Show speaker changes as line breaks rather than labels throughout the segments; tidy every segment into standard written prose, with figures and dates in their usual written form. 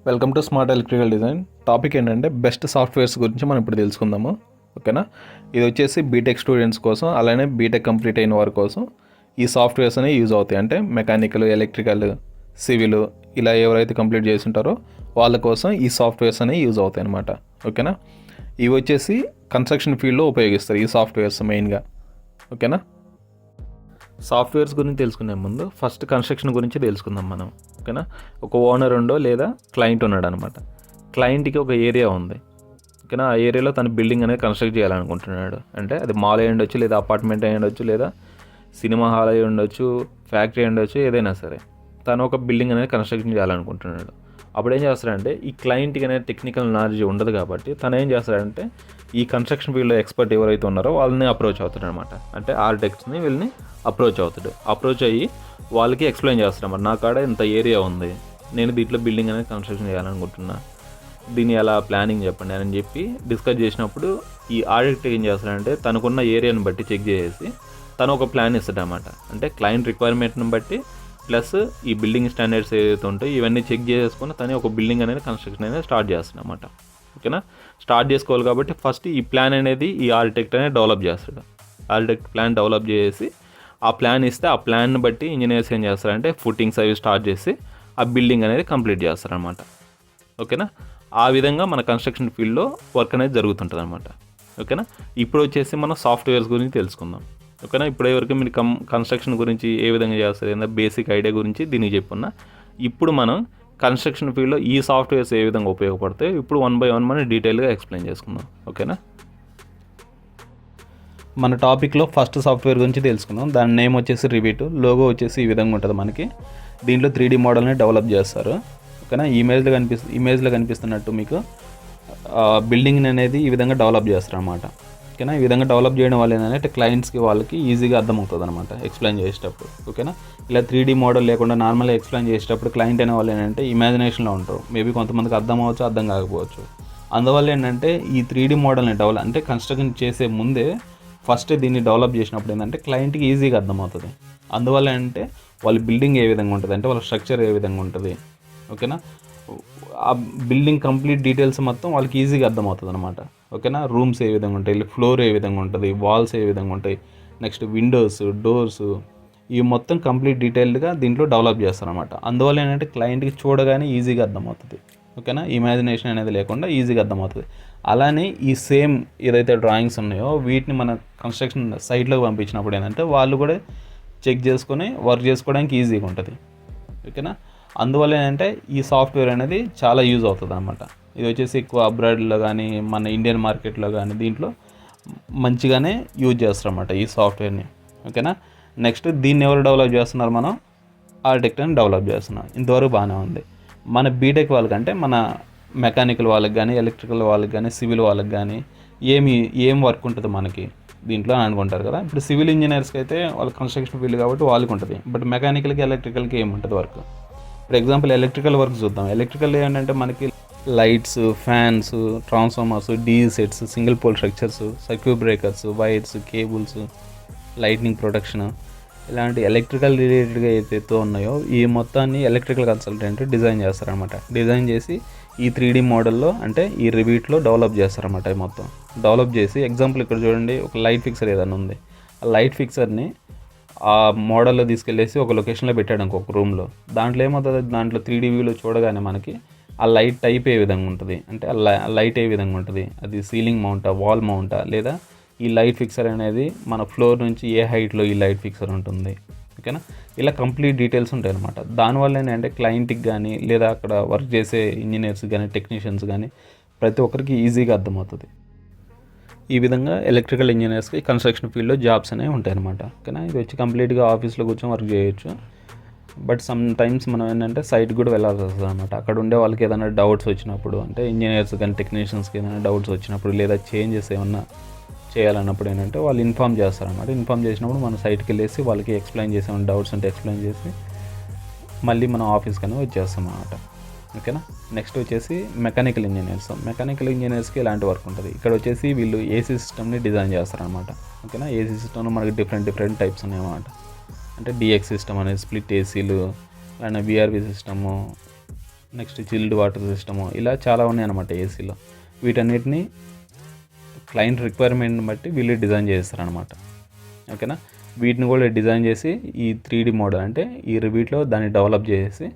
Welcome to smart electrical design. Topic ఏంటంటే best softwares గురించి మనం ఇప్పుడు తెలుసుకుందాము. ఓకేనా, ఇది వచ్చేసి బీటెక్ స్టూడెంట్స్ కోసం, అలానే బీటెక్ కంప్లీట్ అయిన వారి కోసం ఈ సాఫ్ట్వేర్స్ అనేవి యూజ్ అవుతాయి. అంటే మెకానికల్, ఎలక్ట్రికల్, సివిల్ ఇలా ఎవరైతే కంప్లీట్ చేసి ఉంటారో వాళ్ళ కోసం ఈ సాఫ్ట్వేర్స్ అనేవి యూజ్ అవుతాయి అన్నమాట. ఓకేనా, ఇవి వచ్చేసి కన్స్ట్రక్షన్ ఫీల్డ్లో ఉపయోగిస్తారు ఈ సాఫ్ట్వేర్స్ మెయిన్గా. ఓకేనా, సాఫ్ట్వేర్స్ గురించి తెలుసుకునే ముందు ఫస్ట్ కన్స్ట్రక్షన్ గురించి తెలుసుకుందాం మనం. ఓకేనా, ఒక ఓనర్ ఉండో లేదా క్లయింట్ ఉన్నాడు అనమాట. క్లయింట్కి ఒక ఏరియా ఉంది. ఓకేనా, ఆ ఏరియాలో తన బిల్డింగ్ అనేది కన్స్ట్రక్ట్ చేయాలనుకుంటున్నాడు. అంటే అది మాల్ అయి ఉండొచ్చు, లేదా అపార్ట్మెంట్ అయి ఉండొచ్చు, లేదా సినిమా హాల్ అయి ఉండొచ్చు, ఫ్యాక్టరీ అయి ఉండొచ్చు, ఏదైనా సరే తను ఒక బిల్డింగ్ అనేది కన్స్ట్రక్షన్ చేయాలనుకుంటున్నాడు. అప్పుడు ఏం చేస్తాడంటే, ఈ క్లయింట్కి అనేది టెక్నికల్ నాలెడ్జ్ ఉండదు కాబట్టి తను ఏం చేస్తాడంటే ఈ కన్స్ట్రక్షన్ ఫీల్డ్లో ఎక్స్పర్ట్ ఎవరైతే ఉన్నారో వాళ్ళని అప్రోచ్ అవుతాడు అనమాట. అంటే ఆర్కిటెక్ట్స్ని వీళ్ళని అప్రోచ్ అయ్యి వాళ్ళకి ఎక్స్ప్లెయిన్ చేస్తాడు అన్నమాట. నా కాడ ఇంత ఏరియా ఉంది, నేను దీంట్లో బిల్డింగ్ అనేది కన్స్ట్రక్షన్ చేయాలనుకుంటున్నా, దీన్ని ఎలా ప్లానింగ్ చెప్పండి అని చెప్పి డిస్కస్ చేసినప్పుడు ఈ ఆర్కిటెక్ట్ ఏం చేస్తాడంటే తనకున్న ఏరియాని బట్టి చెక్ చేసి తను ఒక ప్లాన్ ఇస్తాడు అన్నమాట. అంటే క్లయింట్ రిక్వైర్మెంట్ని బట్టి ప్లస్ ఈ బిల్డింగ్ స్టాండర్డ్స్ ఏదైతే ఉంటాయో ఇవన్నీ చెక్ చేసుకుని తను ఒక బిల్డింగ్ అనేది కన్స్ట్రక్షన్ అనేది స్టార్ట్ చేస్తాడు అన్నమాట. ఓకేనా, స్టార్ట్ చేసుకోవాలి కాబట్టి ఫస్ట్ ఈ ప్లాన్ అనేది ఈ ఆర్కిటెక్ట్ అనేది డెవలప్ చేస్తాడు. ఆర్కిటెక్ట్ ప్లాన్ డెవలప్ చేసి ఆ ప్లాన్ ఇస్తే ఆ ప్లాన్ని బట్టి ఇంజనీర్స్ ఏం చేస్తారంటే ఫుటింగ్స్ అవి స్టార్ట్ చేసి ఆ బిల్డింగ్ అనేది కంప్లీట్ చేస్తారనమాట. ఓకేనా, ఆ విధంగా మన కన్స్ట్రక్షన్ ఫీల్డ్లో వర్క్ అనేది జరుగుతుంటుంది అనమాట. ఓకేనా, ఇప్పుడు వచ్చేసి మనం సాఫ్ట్వేర్స్ గురించి తెలుసుకుందాం. ఓకేనా, ఇప్పటి వరకు మీరు కన్స్ట్రక్షన్ గురించి ఏ విధంగా చేస్తారు ఏదైనా బేసిక్ ఐడియా గురించి దీనికి చెప్పున్నా. ఇప్పుడు మనం కన్స్ట్రక్షన్ ఫీల్డ్లో ఈ సాఫ్ట్వేర్స్ ఏ విధంగా ఉపయోగపడతాయి ఇప్పుడు వన్ బై వన్ మనం డీటెయిల్గా ఎక్స్ప్లెయిన్ చేసుకుందాం. ఓకేనా, మన టాపిక్లో ఫస్ట్ సాఫ్ట్వేర్ గురించి తెలుసుకుందాం. దాని నేమ్ వచ్చేసి రివిట్. లోగో వచ్చేసి ఈ విధంగా ఉంటుంది మనకి. దీంట్లో 3D మోడల్ని డెవలప్ చేస్తారు. ఓకేనా, ఇమేజ్లో కనిపిస్తున్నట్టు మీకు బిల్డింగ్ అనేది ఈ విధంగా డెవలప్ చేస్తారు అనమాట. ఓకేనా, ఈ విధంగా డెవలప్ చేయడం వల్ల ఏంటంటే క్లయింట్స్కి వాళ్ళకి ఈజీగా అర్థమవుతుంది అనమాట ఎక్స్ప్లెయిన్ చేసేటప్పుడు. ఓకేనా, ఇలా 3D మోడల్ లేకుండా నార్మల్గా ఎక్స్ప్లెయిన్ చేసేటప్పుడు క్లయింట్ అనే వాళ్ళు ఏంటంటే ఇమాజినేషన్లో ఉంటారు. మేబీ కొంతమందికి అర్థం అవ్వచ్చు, అర్థం కాకపోవచ్చు. అందువల్ల ఏంటంటే ఈ 3D మోడల్ని అంటే కన్స్ట్రక్షన్ చేసే ముందే ఫస్ట్ దీన్ని డెవలప్ చేసినప్పుడు ఏంటంటే క్లయింట్కి ఈజీగా అర్థమవుతుంది. అందువల్ల ఏంటంటే వాళ్ళ బిల్డింగ్ ఏ విధంగా ఉంటుంది, అంటే వాళ్ళ స్ట్రక్చర్ ఏ విధంగా ఉంటుంది. ఓకేనా, ఆ బిల్డింగ్ కంప్లీట్ డీటెయిల్స్ మొత్తం వాళ్ళకి ఈజీగా అర్థమవుతుంది అనమాట. ఓకేనా, రూమ్స్ ఏ విధంగా ఉంటాయి, ఫ్లోర్ ఏ విధంగా ఉంటుంది, వాల్స్ ఏ విధంగా ఉంటాయి, నెక్స్ట్ విండోస్, డోర్స్, ఇవి మొత్తం కంప్లీట్ డీటెయిల్డ్గా దీంట్లో డెవలప్ చేస్తారనమాట. అందువల్ల ఏంటంటే క్లయింట్కి చూడగానే ఈజీగా అర్థమవుతుంది. ఓకేనా, ఇమాజినేషన్ అనేది లేకుండా ఈజీగా అర్థమవుతుంది. అలానే ఈ సేమ్ ఏదైతే డ్రాయింగ్స్ ఉన్నాయో వీటిని మన కన్స్ట్రక్షన్ సైట్లోకి పంపించినప్పుడు ఏంటంటే వాళ్ళు కూడా చెక్ చేసుకొని వర్క్ చేసుకోవడానికి ఈజీగా ఉంటుంది. ఓకేనా, అందువల్ల ఏంటంటే ఈ సాఫ్ట్వేర్ అనేది చాలా యూజ్ అవుతుంది అనమాట. ఇది వచ్చేసి ఎక్కువ అబ్రాడ్లో కానీ మన ఇండియన్ మార్కెట్లో కానీ దీంట్లో మంచిగానే యూజ్ చేస్తారన్నమాట ఈ సాఫ్ట్వేర్ని. ఓకేనా, నెక్స్ట్ దీన్ని ఎవరు డెవలప్ చేస్తున్నారు, మనం ఆర్కిటెక్ట్ అని డెవలప్ చేస్తున్నాం. ఇంతవరకు బాగానే ఉంది. మన బీటెక్ వాళ్ళకంటే మన మెకానికల్ వాళ్ళకి కానీ, ఎలక్ట్రికల్ వాళ్ళకి కానీ, సివిల్ వాళ్ళకి కానీ ఏం వర్క్ ఉంటుంది మనకి దీంట్లో అని అనుకుంటారు కదా. ఇప్పుడు సివిల్ ఇంజనీర్స్కి అయితే వాళ్ళ కన్స్ట్రక్షన్ ఫీల్డ్ కాబట్టి వాళ్ళకి ఉంటుంది. బట్ మెకానికల్కి, ఎలక్ట్రికల్కి ఏముంటుంది work. For example electrical work చూద్దాం. ఎలక్ట్రికల్ ఏంటంటే మనకి lights, fans, transformers, DG sets, single pole structures, circuit breakers, wires, cables, lightning protection, ఇలాంటి ఎలక్ట్రికల్ రిలేటెడ్గా ఏదైతే ఉన్నాయో ఈ మొత్తాన్ని ఎలక్ట్రికల్ కన్సల్టెంట్ డిజైన్ చేస్తారనమాట. డిజైన్ చేసి ఈ 3D మోడల్లో అంటే ఈ రివీట్లో డెవలప్ చేస్తారనమాట. ఈ మొత్తం డెవలప్ చేసి ఎగ్జాంపుల్ ఇక్కడ చూడండి, ఒక లైట్ ఫిక్సర్ ఏదైనా ఉంది. ఆ లైట్ ఫిక్సర్ని ఆ మోడల్లో తీసుకెళ్ళేసి ఒక లొకేషన్లో పెట్టాడు ఒక రూమ్లో. దాంట్లో ఏమవుతుంది, దాంట్లో 3D వ్యూలో చూడగానే మనకి ఆ లైట్ టైప్ ఏ విధంగా ఉంటుంది, అంటే ఆ లైట్ ఏ విధంగా ఉంటుంది, అది సీలింగ్ మౌంటా, వాల్ మౌంటా, లేదా ఈ లైట్ ఫిక్సర్ అనేది మన ఫ్లోర్ నుంచి ఏ హైట్లో ఈ లైట్ ఫిక్సర్ ఉంటుంది. ఓకేనా, ఇలా కంప్లీట్ డీటెయిల్స్ ఉంటాయి అనమాట. దానివల్ల ఏంటంటే క్లయింట్కి కానీ, లేదా అక్కడ వర్క్ చేసే ఇంజనీర్స్ కానీ, టెక్నీషియన్స్ కానీ ప్రతి ఒక్కరికి ఈజీగా అర్థమవుతుంది. ఈ విధంగా ఎలక్ట్రికల్ ఇంజనీర్స్కి కన్స్ట్రక్షన్ ఫీల్డ్లో జాబ్స్ అనేవి ఉంటాయి అనమాట. ఓకేనా, ఇది వచ్చి కంప్లీట్గా ఆఫీస్లో కూర్చొని వర్క్ చేయొచ్చు. బట్ సమ్ టైమ్స్ మనం ఏంటంటే సైట్ కూడా వెళ్ళాల్సి వస్తుంది అనమాట. అక్కడ ఉండే వాళ్ళకి ఏదైనా డౌట్స్ వచ్చినప్పుడు, అంటే ఇంజనీర్స్ కానీ టెక్నీషియన్స్కి ఏదైనా డౌట్స్ వచ్చినప్పుడు, లేదా చేంజెస్ ఏమన్నా చేయాలన్నప్పుడు ఏంటంటే వాళ్ళు ఇన్ఫామ్ చేస్తారనమాట. ఇన్ఫామ్ చేసినప్పుడు మన సైట్కి వెళ్ళేసి వాళ్ళకి ఎక్స్ప్లెయిన్ చేసి ఏమైనా డౌట్స్ ఉంటే ఎక్స్ప్లెయిన్ చేసి మళ్ళీ మనం ఆఫీస్కి అని వచ్చేస్తాం అనమాట. ఓకేనా, నెక్స్ట్ వచ్చేసి మెకానికల్ ఇంజనీర్స్కి ఇలాంటి వర్క్ ఉంటుంది. ఇక్కడ వచ్చేసి వీళ్ళు ఏసీ సిస్టమ్ని డిజైన్ చేస్తారనమాట. ఓకేనా, ఏసీ సిస్టమ్లో మనకి డిఫరెంట్ టైప్స్ ఉన్నాయన్నమాట. అంటే డిఎక్స్ సిస్టమ్ అనేది స్ప్లిట్ ఏసీలు, అలానే VRV system, next chilled water system, ఇలా చాలా ఉన్నాయి అనమాట ఏసీలో. వీటన్నిటిని క్లయింట్ రిక్వైర్మెంట్ని బట్టి వీళ్ళు డిజైన్ చేస్తారనమాట. ఓకేనా, వీటిని కూడా డిజైన్ చేసి ఈ 3D మోడల్ అంటే ఈ రివీట్లో దాన్ని డెవలప్ చేసి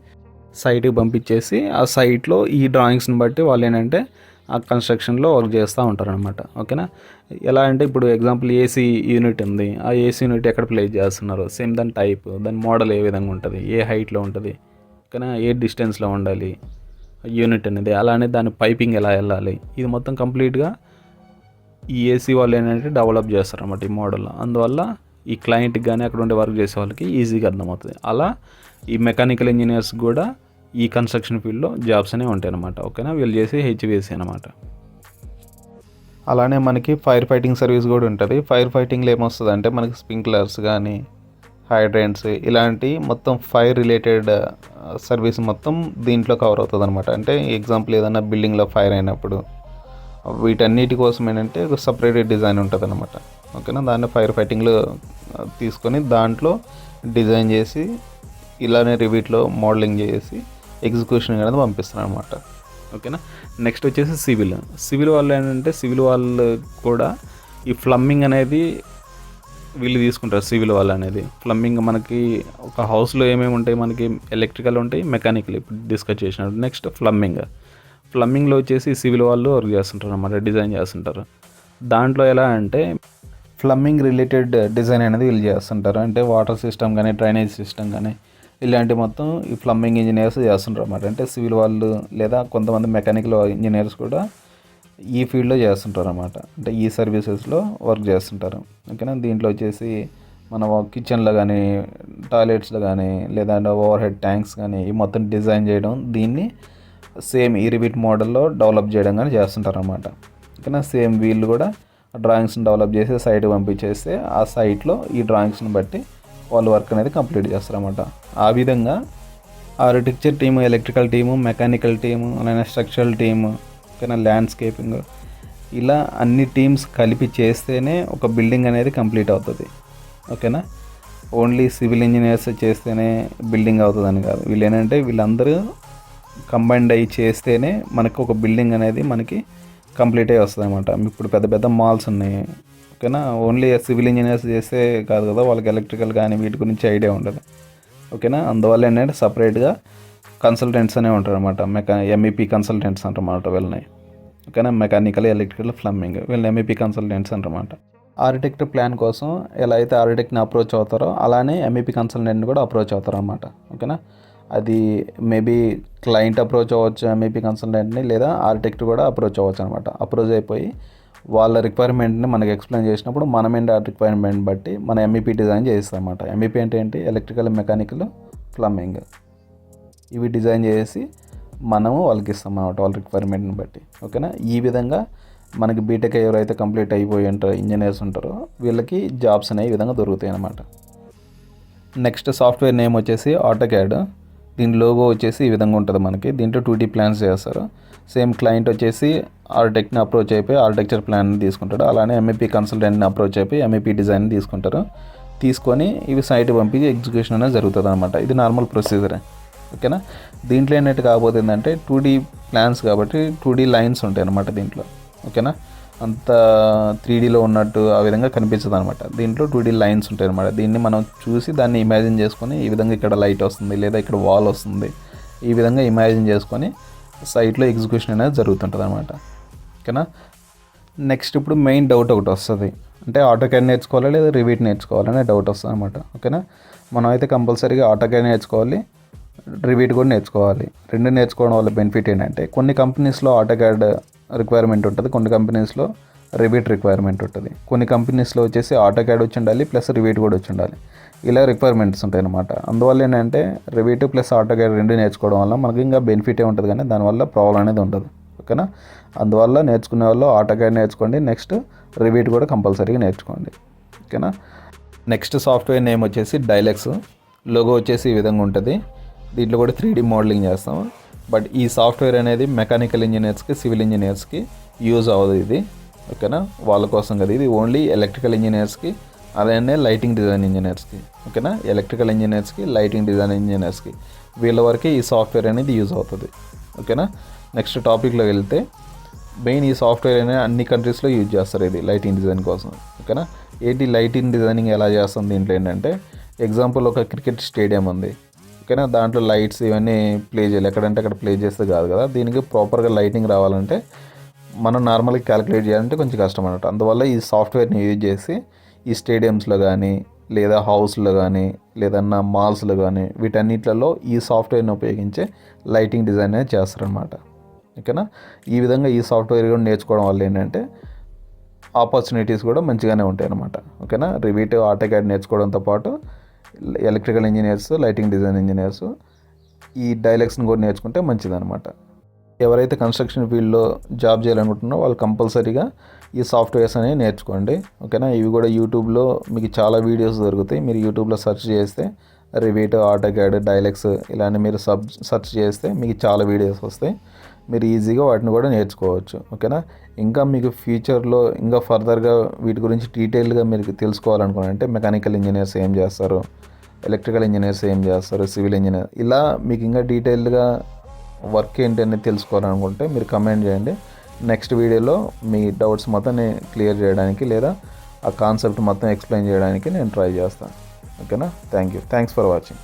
సైట్కి పంపించేసి ఆ సైట్లో ఈ డ్రాయింగ్స్ని బట్టి వాళ్ళు ఏంటంటే ఆ కన్స్ట్రక్షన్లో వర్క్ చేస్తూ ఉంటారనమాట. ఓకేనా, ఎలా అంటే ఇప్పుడు ఎగ్జాంపుల్ ఏసీ యూనిట్ ఉంది, ఆ ఏసీ యూనిట్ ఎక్కడ ప్లేస్ చేస్తున్నారు, సేమ్ దాని టైప్, దాని మోడల్ ఏ విధంగా ఉంటుంది, ఏ హైట్లో ఉంటుంది, ఓకేనా, ఏ డిస్టెన్స్లో ఉండాలి యూనిట్ అనేది, అలానే దాని పైపింగ్ ఎలా వెళ్ళాలి, ఇది మొత్తం కంప్లీట్గా ఈ ఏసీ వాళ్ళు ఏంటంటే డెవలప్ చేస్తారన్నమాట ఈ మోడల్. అందువల్ల ఈ క్లయింట్కి కానీ అక్కడ ఉండే వర్క్ చేసే వాళ్ళకి ఈజీగా అర్థమవుతుంది. అలా ఈ మెకానికల్ ఇంజనీర్స్ కూడా ఈ కన్స్ట్రక్షన్ ఫీల్డ్లో జాబ్స్ అనేవి ఉంటాయి అన్నమాట. ఓకేనా, వీళ్ళు చేసి హెచ్విఎస్సీ అనమాట. అలానే మనకి ఫైర్ ఫైటింగ్ సర్వీస్ కూడా ఉంటుంది. ఫైర్ ఫైటింగ్లో ఏమొస్తుంది అంటే మనకి స్ప్రింక్లర్స్ కానీ హైడ్రెంట్స్ ఇలాంటి మొత్తం ఫైర్ రిలేటెడ్ సర్వీస్ మొత్తం దీంట్లో కవర్ అవుతుంది అనమాట. అంటే ఎగ్జాంపుల్ ఏదైనా బిల్డింగ్లో ఫైర్ అయినప్పుడు వీటన్నిటి కోసం ఏంటంటే ఒక సపరేట్ డిజైన్ ఉంటుంది అనమాట. ఓకేనా, దాన్ని ఫైర్ ఫైటింగ్లో తీసుకొని దాంట్లో డిజైన్ చేసి ఇలానే రివీట్లో మోడలింగ్ చేసి ఎగ్జిక్యూషన్ అనేది పంపిస్తారు అనమాట. ఓకేనా, నెక్స్ట్ వచ్చేసి సివిల్ వాళ్ళు ఏంటంటే సివిల్ వాళ్ళు కూడా ఈ ప్లంబింగ్ అనేది వీళ్ళు తీసుకుంటారు. సివిల్ వాళ్ళు అనేది ప్లంబింగ్ మనకి ఒక హౌస్లో ఏమేమి ఉంటాయి, మనకి ఎలక్ట్రికల్ ఉంటాయి, మెకానికల్ ఇప్పుడు డిస్కస్ చేసినట్టు. నెక్స్ట్ ప్లంబింగ్లో వచ్చేసి సివిల్ వాళ్ళు వర్క్ చేస్తుంటారు అన్నమాట, డిజైన్ చేస్తుంటారు. దాంట్లో ఎలా అంటే ప్లంబింగ్ రిలేటెడ్ డిజైన్ అనేది వీళ్ళు చేస్తుంటారు. అంటే వాటర్ సిస్టమ్ కానీ డ్రైనేజ్ సిస్టమ్ కానీ ఇలాంటి మొత్తం ఈ ప్లంబింగ్ ఇంజనీర్స్ చేస్తుంటారు అన్నమాట. అంటే సివిల్ వాళ్ళు లేదా కొంతమంది మెకానికల్ ఇంజనీర్స్ కూడా ఈ ఫీల్డ్లో చేస్తుంటారు అన్నమాట. అంటే ఈ సర్వీసెస్లో వర్క్ చేస్తుంటారు. ఓకేనా, దీంట్లో వచ్చేసి మన కిచెన్లో కానీ టాయిలెట్స్లో కానీ లేదంటే ఓవర్ హెడ్ ట్యాంక్స్ కానీ ఈ మొత్తం డిజైన్ చేయడం, దీన్ని సేమ్ ఈ రివీట్ మోడల్లో డెవలప్ చేయడం కానీ చేస్తుంటారు అన్నమాట. ఓకేనా, సేమ్ వీళ్ళు కూడా డ్రాయింగ్స్ని డెవలప్ చేసి సైట్ పంపించేస్తే ఆ సైట్లో ఈ డ్రాయింగ్స్ని బట్టి వాళ్ళు వర్క్ అనేది కంప్లీట్ చేస్తారన్నమాట. ఆ విధంగా architecture team, electrical team, mechanical team, అలానే స్ట్రక్చరల్ టీము, ఓకేనా, ల్యాండ్స్కేపింగ్, ఇలా అన్ని టీమ్స్ కలిపి చేస్తేనే ఒక బిల్డింగ్ అనేది కంప్లీట్ అవుతుంది. ఓకేనా, ఓన్లీ సివిల్ ఇంజనీర్స్ చేస్తేనే బిల్డింగ్ అవుతుందని కాదు. వీళ్ళు ఏంటంటే వీళ్ళందరూ కంబైన్డ్ అయ్యి చేస్తేనే మనకు ఒక బిల్డింగ్ అనేది మనకి కంప్లీట్ అయ్యి వస్తుంది అనమాట. ఇప్పుడు పెద్ద పెద్ద మాల్స్ ఉన్నాయి. ఓకేనా, ఓన్లీ సివిల్ ఇంజనీర్స్ చేస్తే కాదు కదా, వాళ్ళకి ఎలక్ట్రికల్ కానీ వీటి గురించి ఐడియా ఉండదు. ఓకేనా, అందువల్ల ఏంటంటే సపరేట్గా కన్సల్టెంట్స్ అనే ఉంటారు అనమాట. ఎంఈపీ కన్సల్టెంట్స్ అంటారన్నమాట వీళ్ళని. ఓకేనా, మెకానికల్, ఎలక్ట్రికల్, ప్లంబింగ్ వీళ్ళని ఎంఈపీ కన్సల్టెంట్స్ అంటారన్నమాట. ఆర్కిటెక్ట్ ప్లాన్ కోసం ఎలా అయితే ఆర్కిటెక్ట్ని అప్రోచ్ అవుతారో అలానే ఎంఈపీ కన్సల్టెంట్ని కూడా అప్రోచ్ అవుతారు అన్నమాట. ఓకేనా, అది మేబీ క్లయింట్ అప్రోచ్ అవ్వచ్చు ఎంఈపీ కన్సల్టెంట్ని, లేదా ఆర్కిటెక్ట్ కూడా అప్రోచ్ అవ్వచ్చు అనమాట. అప్రోచ్ అయిపోయి వాళ్ళ రిక్వైర్మెంట్ని మనకు ఎక్స్ప్లెయిన్ చేసినప్పుడు మనం ఏంటి ఆ రిక్వైర్మెంట్ బట్టి మన ఎంఈపీ డిజైన్ చేస్తాం అనమాట. ఎంఈపీ అంటే ఏంటి, ఎలక్ట్రికల్, మెకానికల్, ప్లంబింగ్, ఇవి డిజైన్ చేసి మనము వాళ్ళకి ఇస్తాం అన్నమాట వాళ్ళ రిక్వైర్మెంట్ని బట్టి. ఓకేనా, ఈ విధంగా మనకి బీటెక్ ఎవరైతే కంప్లీట్ అయిపోయి ఉంటారో ఇంజనీర్స్ ఉంటారో వీళ్ళకి జాబ్స్ అనేవి ఈ విధంగా దొరుకుతాయి అన్నమాట. నెక్స్ట్ సాఫ్ట్వేర్ నేమ్ వచ్చేసి ఆటోకాడ్. దీని లోగో వచ్చేసి ఈ విధంగా ఉంటుంది మనకి. దీంట్లో 2D ప్లాన్స్ చేస్తారు. సేమ్ క్లయింట్ వచ్చేసి ఆర్కిటెక్ట్ని అప్రోచ్ అయిపోయి ఆర్కిటెక్చర్ ప్లాన్ని తీసుకుంటాడు. అలానే ఎంఈపీ కన్సల్టెంట్ని అప్రోచ్ అయిపోయి ఎంఈపీ డిజైన్ని తీసుకుంటారు. తీసుకొని ఇవి సైట్ పంపించి ఎగ్జిక్యూషన్ అనేది జరుగుతుంది అనమాట. ఇది నార్మల్ ప్రొసీజరే. ఓకేనా, దీంట్లో ఏంటంటే కాకపోతే ఏంటంటే 2D ప్లాన్స్ కాబట్టి 2D లైన్స్ ఉంటాయి అన్నమాట దీంట్లో. ఓకేనా, అంత 3Dలో ఉన్నట్టు ఆ విధంగా కనిపించదు అనమాట. దీంట్లో 2D లైన్స్ ఉంటాయి అనమాట. దీన్ని మనం చూసి దాన్ని ఇమాజిన్ చేసుకొని ఈ విధంగా ఇక్కడ లైట్ వస్తుంది లేదా ఇక్కడ వాల్ వస్తుంది, ఈ విధంగా ఇమాజిన్ చేసుకొని సైట్లో ఎగ్జిక్యూషన్ అనేది జరుగుతుంటుంది అనమాట. ఓకేనా, నెక్స్ట్ ఇప్పుడు మెయిన్ డౌట్ ఒకటి వస్తుంది, అంటే ఆటోకాడ్ నేర్చుకోవాలి లేదా రివీట్ నేర్చుకోవాలనే డౌట్ వస్తుంది అనమాట. ఓకేనా, మనం అయితే కంపల్సరీగా ఆటోకాడ్ నేర్చుకోవాలి, రివీట్ కూడా నేర్చుకోవాలి. రెండు నేర్చుకోవడం వల్ల బెనిఫిట్ ఏంటంటే కొన్ని కంపెనీస్లో ఆటోకాడ్ రిక్వైర్మెంట్ ఉంటుంది, కొన్ని కంపెనీస్లో రివీట్ రిక్వైర్మెంట్ ఉంటుంది. కొన్ని కంపెనీస్లో వచ్చేసి ఆటోకాడ్ వచ్చి ఉండాలి ప్లస్ రివీట్ కూడా వచ్చి ఉండాలి, ఇలా రిక్వైర్మెంట్స్ ఉంటాయి అన్నమాట. అందువల్ల ఏంటంటే రివీట్ ప్లస్ ఆటోకాడ్ రెండు నేర్చుకోవడం వల్ల మనకి ఇంకా బెనిఫిటే ఉంటుంది కానీ దానివల్ల ప్రాబ్లం అనేది ఉండదు. ఓకేనా, అందువల్ల నేర్చుకునే వాళ్ళు ఆటోకాడ్ నేర్చుకోండి, నెక్స్ట్ రివీట్ కూడా కంపల్సరీగా నేర్చుకోండి. ఓకేనా, నెక్స్ట్ సాఫ్ట్వేర్ నేమ్ వచ్చేసి డైలక్స్. లోగో వచ్చేసి ఈ విధంగా ఉంటుంది. దీంట్లో కూడా 3D మోడలింగ్ చేస్తాం. బట్ ఈ సాఫ్ట్వేర్ అనేది మెకానికల్ ఇంజనీర్స్కి, సివిల్ ఇంజనీర్స్కి యూజ్ అవ్వదు ఇది. ఓకేనా, వాళ్ళ కోసం కదా, ఇది ఓన్లీ ఎలక్ట్రికల్ ఇంజనీర్స్కి అలానే లైటింగ్ డిజైన్ ఇంజనీర్స్కి. ఓకేనా, ఎలక్ట్రికల్ ఇంజనీర్స్కి, లైటింగ్ డిజైన్ ఇంజనీర్స్కి వీళ్ళ వరకు ఈ సాఫ్ట్వేర్ అనేది యూజ్ అవుతుంది. ఓకేనా. నెక్స్ట్ టాపిక్లోకి వెళ్తే మెయిన్ ఈ సాఫ్ట్వేర్ అనేది అన్ని కంట్రీస్లో యూజ్ చేస్తారు ఇది లైటింగ్ డిజైన్ కోసం. ఓకేనా. ఏంటి లైటింగ్ డిజైనింగ్ ఎలా చేస్తాం దీంట్లో ఏంటంటే, ఎగ్జాంపుల్ ఒక క్రికెట్ స్టేడియం ఉంది. ఓకేనా. దాంట్లో లైట్స్ ఇవన్నీ ప్లే చేయాలి, ఎక్కడంటే అక్కడ ప్లే చేస్తే కాదు కదా. దీనికి ప్రాపర్గా లైటింగ్ రావాలంటే మనం నార్మల్గా క్యాలిక్యులేట్ చేయాలంటే కొంచెం కష్టం అన్నట్టు. అందువల్ల ఈ సాఫ్ట్వేర్ని యూజ్ చేసి ఈ స్టేడియంస్లో కానీ లేదా హౌస్లో కానీ లేదన్నా మాల్స్లో కానీ వీటన్నిటిలో ఈ సాఫ్ట్వేర్ని ఉపయోగించే లైటింగ్ డిజైన్ అనేది చేస్తారనమాట. ఓకేనా. ఈ విధంగా ఈ సాఫ్ట్వేర్ కూడా నేర్చుకోవడం వల్ల ఏంటంటే ఆపర్చునిటీస్ కూడా మంచిగానే ఉంటాయి అన్నమాట. ఓకేనా. రివీట్, ఆటోకాడ్ నేర్చుకోవడంతో పాటు electrical engineers, lighting design engineers ఈ డైలక్స్ని కూడా నేర్చుకుంటే మంచిదన్నమాట. ఎవరైతే కన్స్ట్రక్షన్ ఫీల్డ్లో జాబ్ చేయాలనుకుంటున్నారో వాళ్ళు కంపల్సరీగా ఈ సాఫ్ట్వేర్స్ అనేవి నేర్చుకోండి. ఓకేనా. ఇవి కూడా యూట్యూబ్లో మీకు చాలా వీడియోస్ దొరుకుతాయి. మీరు యూట్యూబ్లో సెర్చ్ చేస్తే రివీట్, ఆటోకాడ్, డైలక్స్ ఇలాంటి మీరు సెర్చ్ చేస్తే మీకు చాలా వీడియోస్ వస్తాయి. మీరు ఈజీగా వాటిని కూడా నేర్చుకోవచ్చు. ఓకేనా. ఇంకా మీకు ఫ్యూచర్లో ఇంకా ఫర్దర్గా వీటి గురించి డీటెయిల్గా మీరు తెలుసుకోవాలనుకున్నారంటే మెకానికల్ ఇంజనీర్స్ ఏం చేస్తారు, ఎలక్ట్రికల్ ఇంజనీర్స్ ఏం చేస్తారు, సివిల్ ఇంజనీర్, ఇలా మీకు ఇంకా డీటెయిల్డ్గా వర్క్ ఏంటి అనేది తెలుసుకోవాలనుకుంటే మీరు కమెంట్ చేయండి. నెక్స్ట్ వీడియోలో మీ డౌట్స్ మొత్తం నేను క్లియర్ చేయడానికి లేదా ఆ కాన్సెప్ట్ మొత్తం ఎక్స్ప్లెయిన్ చేయడానికి నేను ట్రై చేస్తాను. ఓకేనా. Thanks for watching.